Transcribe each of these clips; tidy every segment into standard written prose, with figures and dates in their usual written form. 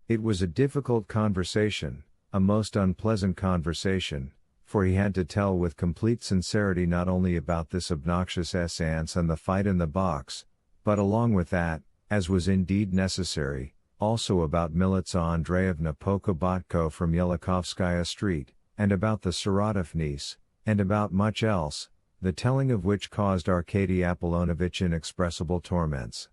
It was a difficult conversation, a most unpleasant conversation, for he had to tell with complete sincerity not only about this obnoxious essence and the fight in the box, but along with that, as was indeed necessary, also about Militsa Andreevna Pokobotko from Yelakovskaya Street, and about the Saratov niece, and about much else, the telling of which caused Arkady Apollonovitch inexpressible torments.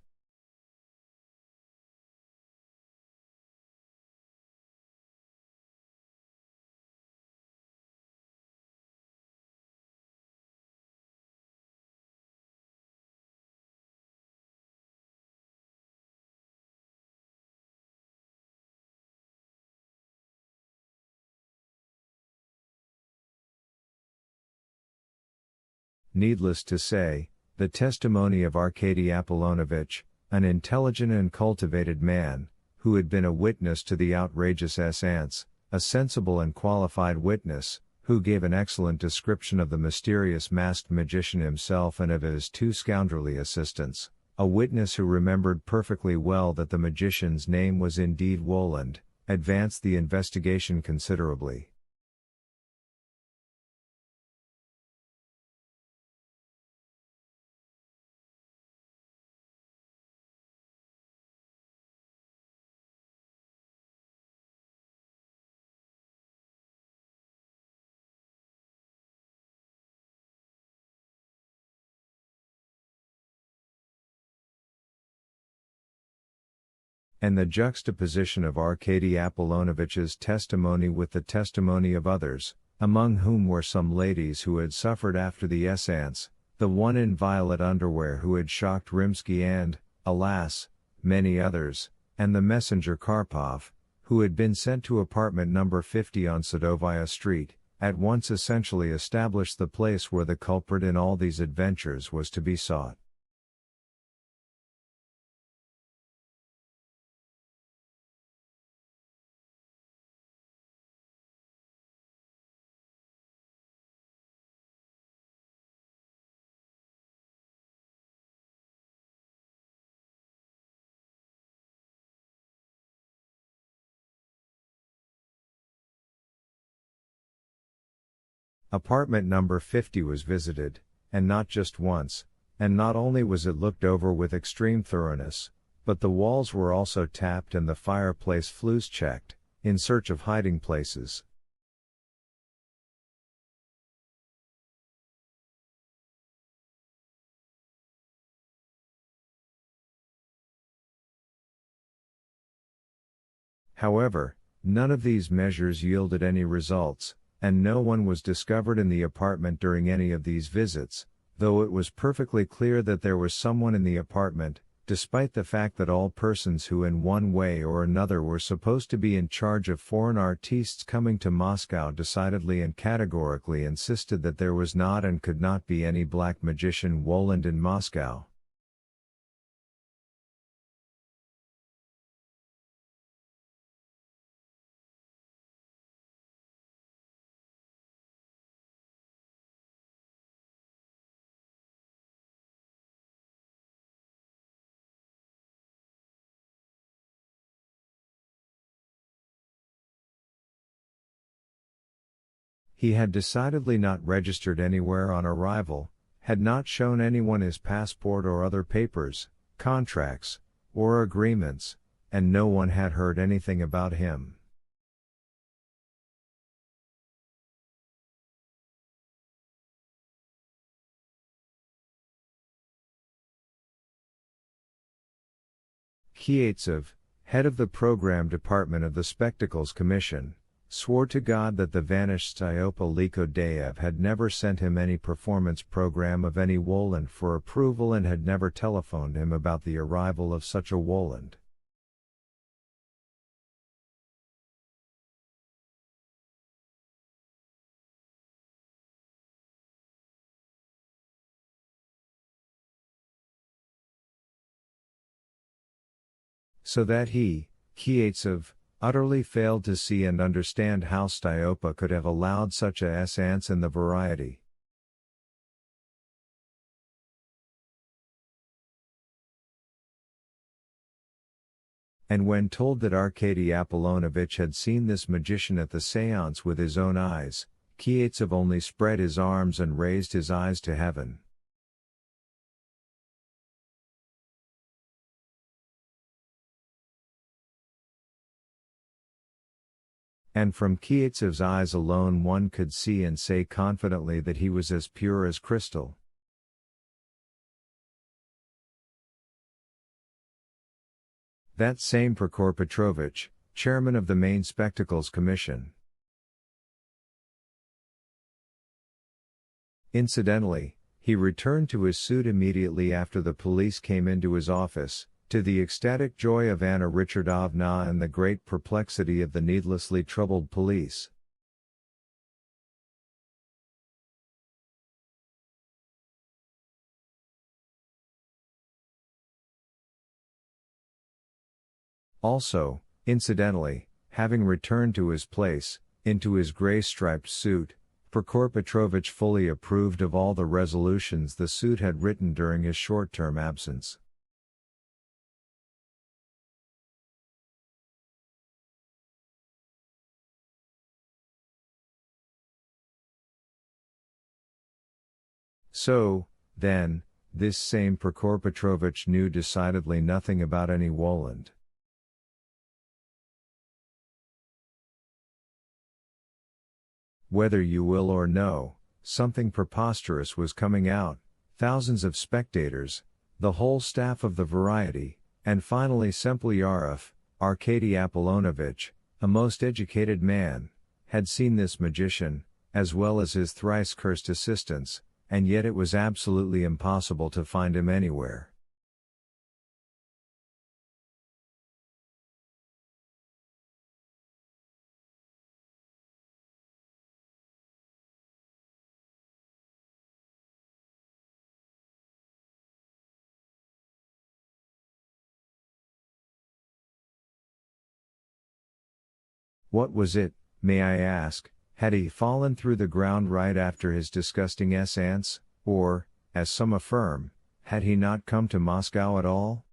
Needless to say, the testimony of Arkady Apollonovitch, an intelligent and cultivated man, who had been a witness to the outrageous essence, a sensible and qualified witness, who gave an excellent description of the mysterious masked magician himself and of his two scoundrelly assistants, a witness who remembered perfectly well that the magician's name was indeed Woland, advanced the investigation considerably. And the juxtaposition of Arkady Apollonovitch's testimony with the testimony of others, among whom were some ladies who had suffered after the essence, the one in violet underwear who had shocked Rimsky and, alas, many others, and the messenger Karpov, who had been sent to apartment number 50 on Sadovaya Street, at once essentially established the place where the culprit in all these adventures was to be sought. Apartment number 50 was visited, and not just once, and not only was it looked over with extreme thoroughness, but the walls were also tapped and the fireplace flues checked, in search of hiding places. However, none of these measures yielded any results, and no one was discovered in the apartment during any of these visits, though it was perfectly clear that there was someone in the apartment, despite the fact that all persons who in one way or another were supposed to be in charge of foreign artistes coming to Moscow decidedly and categorically insisted that there was not and could not be any black magician Woland in Moscow. He had decidedly not registered anywhere on arrival, had not shown anyone his passport or other papers, contracts, or agreements, and no one had heard anything about him. Kietsev, head of the program department of the Spectacles Commission, swore to God that the vanished Styopa Likodayev had never sent him any performance program of any Woland for approval and had never telephoned him about the arrival of such a Woland. So that he, Kietsev, utterly failed to see and understand how Styopa could have allowed such a essence in the variety. And when told that Arkady Apollonovich had seen this magician at the séance with his own eyes, Kietsev only spread his arms and raised his eyes to heaven. And from Kietsev's eyes alone one could see and say confidently that he was as pure as crystal. That same Prokhor Petrovich, chairman of the main Spectacles Commission. Incidentally, he returned to his suit immediately after the police came into his office, to the ecstatic joy of Anna Richardovna and the great perplexity of the needlessly troubled police. Also, incidentally, having returned to his place, into his gray-striped suit, Prokhor Petrovich fully approved of all the resolutions the suit had written during his short-term absence. So, then, this same Prokhor Petrovich knew decidedly nothing about any Woland. Whether you will or no, something preposterous was coming out, thousands of spectators, the whole staff of the Variety, and finally Sempliarov, Arkady Apollonovich, a most educated man, had seen this magician, as well as his thrice-cursed assistants, and yet it was absolutely impossible to find him anywhere. What was it, may I ask? Had he fallen through the ground right after his disgusting séance, or, as some affirm, had he not come to Moscow at all?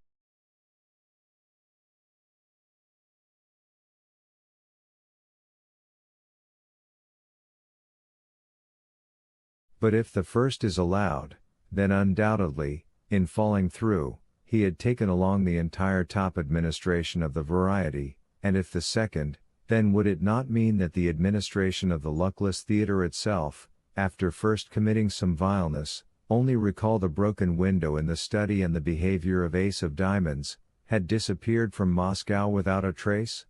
But if the first is allowed, then undoubtedly, in falling through, he had taken along the entire top administration of the Variety, and if the second, then would it not mean that the administration of the luckless theatre itself, after first committing some vileness, only recall the broken window in the study and the behavior of Ace of Diamonds, had disappeared from Moscow without a trace?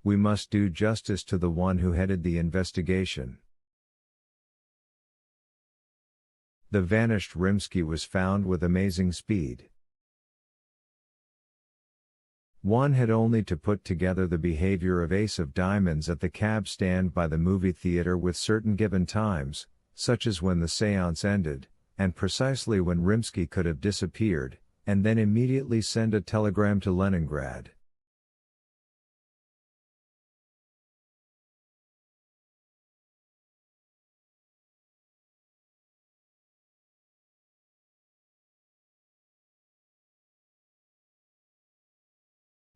We must do justice to the one who headed the investigation. The vanished Rimsky was found with amazing speed. One had only to put together the behavior of Ace of Diamonds at the cab stand by the movie theater with certain given times, such as when the séance ended, and precisely when Rimsky could have disappeared, and then immediately send a telegram to Leningrad.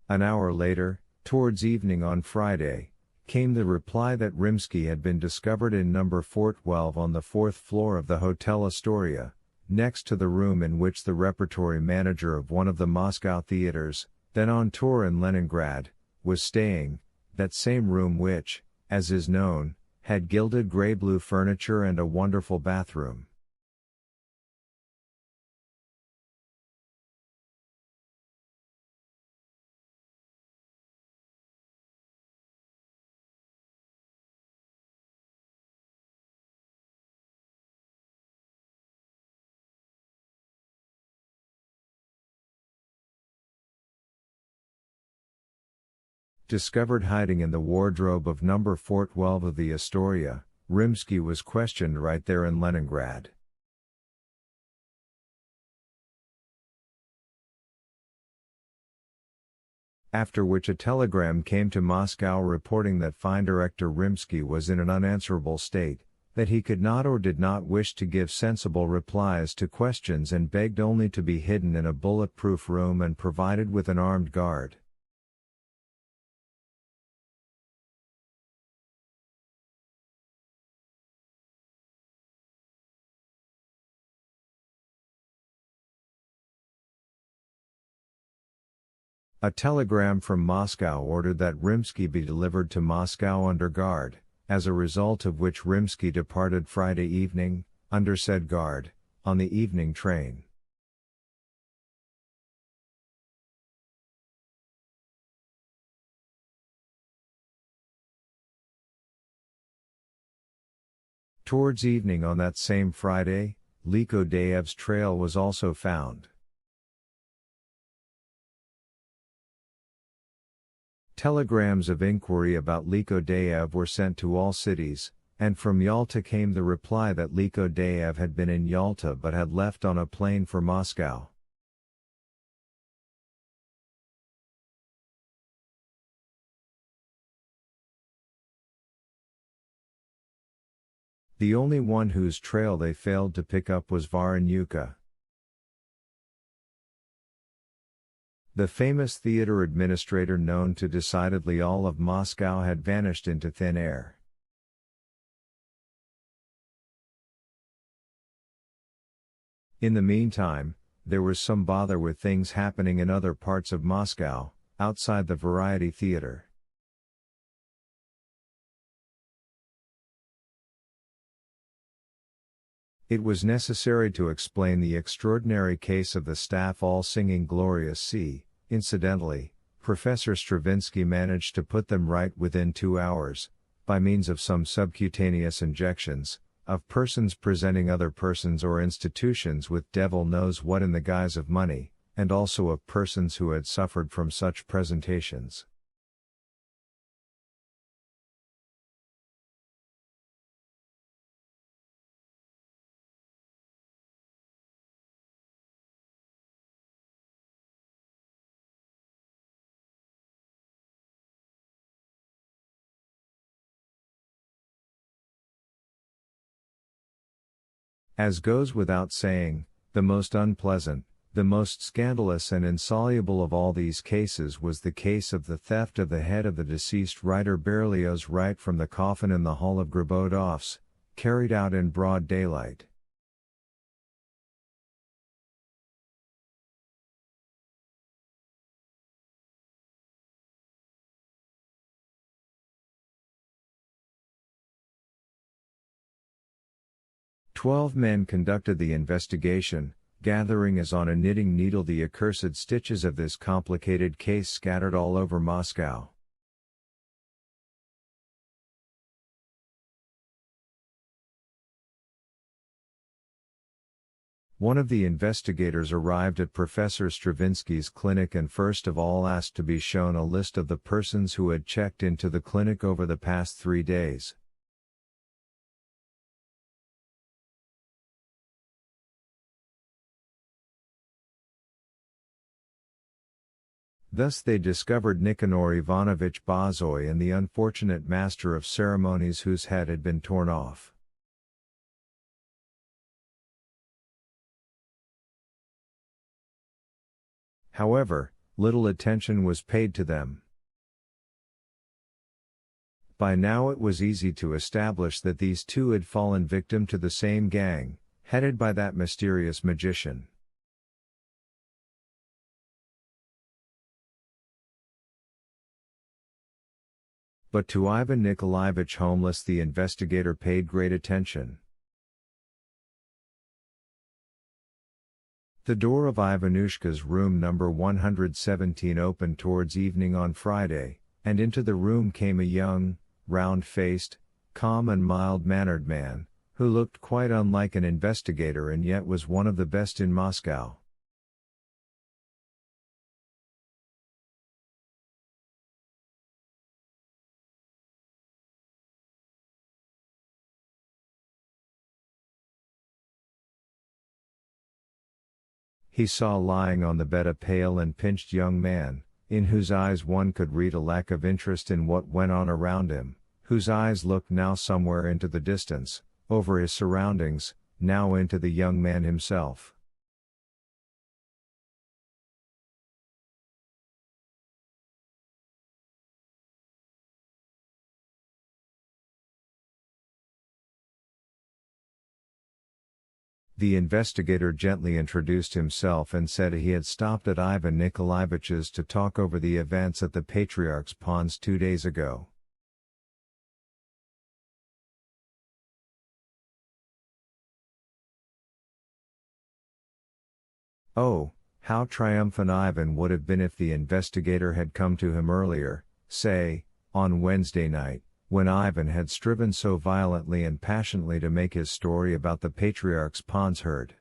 An hour later, towards evening on Friday, came the reply that Rimsky had been discovered in number 412 on the 4th floor of the Hotel Astoria, next to the room in which the repertory manager of one of the Moscow theaters, then on tour in Leningrad, was staying, that same room which, as is known, had gilded grey-blue furniture and a wonderful bathroom. Discovered hiding in the wardrobe of number 412 of the Astoria, Rimsky was questioned right there in Leningrad. After which a telegram came to Moscow reporting that fine director Rimsky was in an unanswerable state, that he could not or did not wish to give sensible replies to questions and begged only to be hidden in a bulletproof room and provided with an armed guard. A telegram from Moscow ordered that Rimsky be delivered to Moscow under guard, as a result of which Rimsky departed Friday evening, under said guard, on the evening train. Towards evening on that same Friday, Likodayev's trail was also found. Telegrams of inquiry about Likodayev were sent to all cities, and from Yalta came the reply that Likodayev had been in Yalta but had left on a plane for Moscow. The only one whose trail they failed to pick up was Varanyuka. The famous theater administrator known to decidedly all of Moscow had vanished into thin air. In the meantime, there was some bother with things happening in other parts of Moscow, outside the Variety Theater. It was necessary to explain the extraordinary case of the staff all singing Glorious C. Incidentally, Professor Stravinsky managed to put them right within 2 hours, by means of some subcutaneous injections, of persons presenting other persons or institutions with devil knows what in the guise of money, and also of persons who had suffered from such presentations. As goes without saying, the most unpleasant, the most scandalous and insoluble of all these cases was the case of the theft of the head of the deceased writer Berlioz right from the coffin in the hall of Gribaudoff's, carried out in broad daylight. "12 men conducted the investigation, gathering as on a knitting needle the accursed stitches of this complicated case scattered all over Moscow. One of the investigators arrived at Professor Stravinsky's clinic and first of all asked to be shown a list of the persons who had checked into the clinic over the past 3 days. Thus they discovered Nikanor Ivanovich Bazoy and the unfortunate master of ceremonies whose head had been torn off. However, little attention was paid to them. By now it was easy to establish that these two had fallen victim to the same gang, headed by that mysterious magician. But to Ivan Nikolaevich Homeless the investigator paid great attention. The door of Ivanushka's room number 117 opened towards evening on Friday, and into the room came a young, round-faced, calm and mild-mannered man, who looked quite unlike an investigator and yet was one of the best in Moscow. He saw lying on the bed a pale and pinched young man, in whose eyes one could read a lack of interest in what went on around him, whose eyes looked now somewhere into the distance, over his surroundings, now into the young man himself. The investigator gently introduced himself and said he had stopped at Ivan Nikolaevich's to talk over the events at the Patriarch's Ponds 2 days ago. Oh, how triumphant Ivan would have been if the investigator had come to him earlier, say, on Wednesday night, when Ivan had striven so violently and passionately to make his story about the Patriarch's Ponds heard.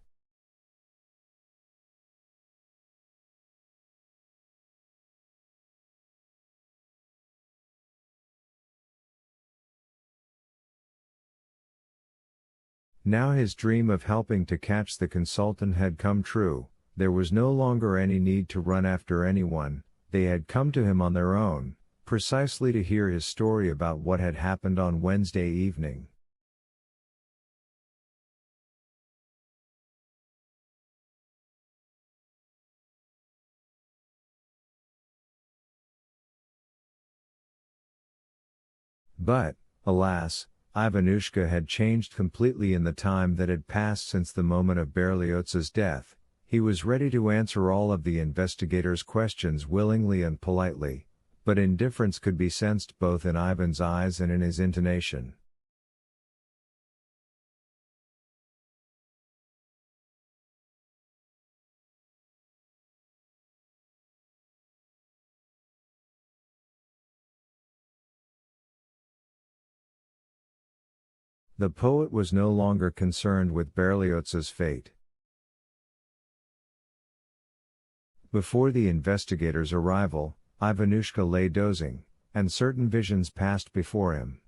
Now his dream of helping to catch the consultant had come true. There was no longer any need to run after anyone, they had come to him on their own, precisely to hear his story about what had happened on Wednesday evening. But, alas, Ivanushka had changed completely in the time that had passed since the moment of Berlioz's death. He was ready to answer all of the investigator's questions willingly and politely, but indifference could be sensed both in Ivan's eyes and in his intonation. The poet was no longer concerned with Berlioz's fate. Before the investigator's arrival, Ivanushka lay dozing, and certain visions passed before him.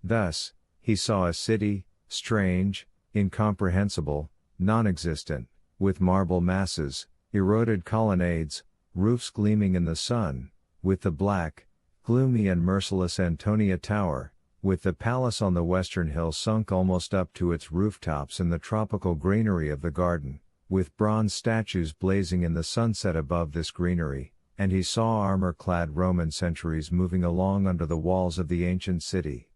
Thus, he saw a city, strange, incomprehensible, non-existent, with marble masses, eroded colonnades, roofs gleaming in the sun, with the black, gloomy and merciless Antonia Tower, with the palace on the western hill sunk almost up to its rooftops in the tropical greenery of the garden, with bronze statues blazing in the sunset above this greenery, and he saw armor-clad Roman sentries moving along under the walls of the ancient city.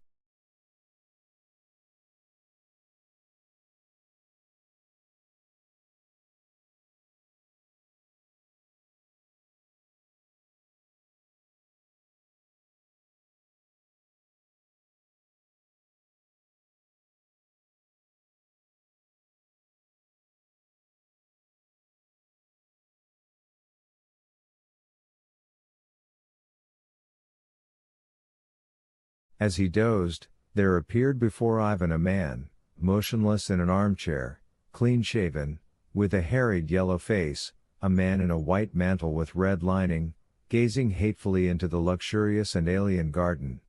As he dozed, there appeared before Ivan a man, motionless in an armchair, clean-shaven, with a harried yellow face, a man in a white mantle with red lining, gazing hatefully into the luxurious and alien garden.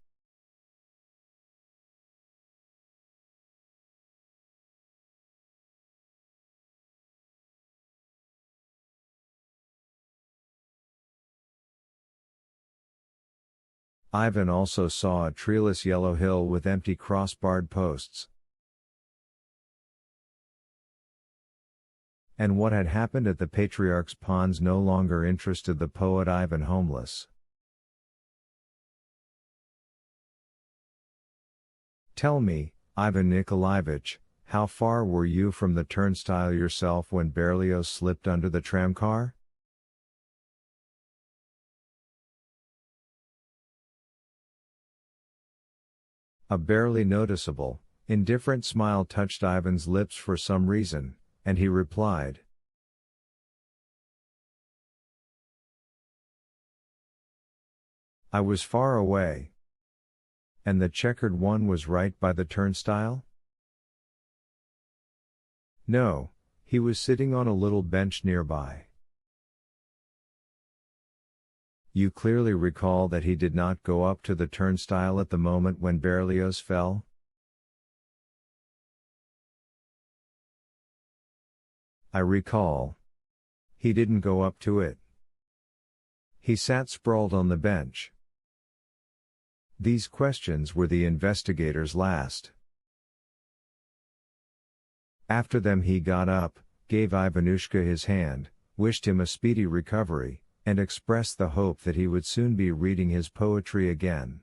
Ivan also saw a treeless yellow hill with empty cross-barred posts. And what had happened at the Patriarch's Ponds no longer interested the poet Ivan Homeless. Tell me, Ivan Nikolaevich, how far were you from the turnstile yourself when Berlioz slipped under the tramcar? A barely noticeable, indifferent smile touched Ivan's lips for some reason, and he replied. I was far away. And the checkered one was right by the turnstile? No, he was sitting on a little bench nearby. You clearly recall that he did not go up to the turnstile at the moment when Berlioz fell? I recall. He didn't go up to it. He sat sprawled on the bench. These questions were the investigator's last. After them he got up, gave Ivanushka his hand, wished him a speedy recovery, and expressed the hope that he would soon be reading his poetry again.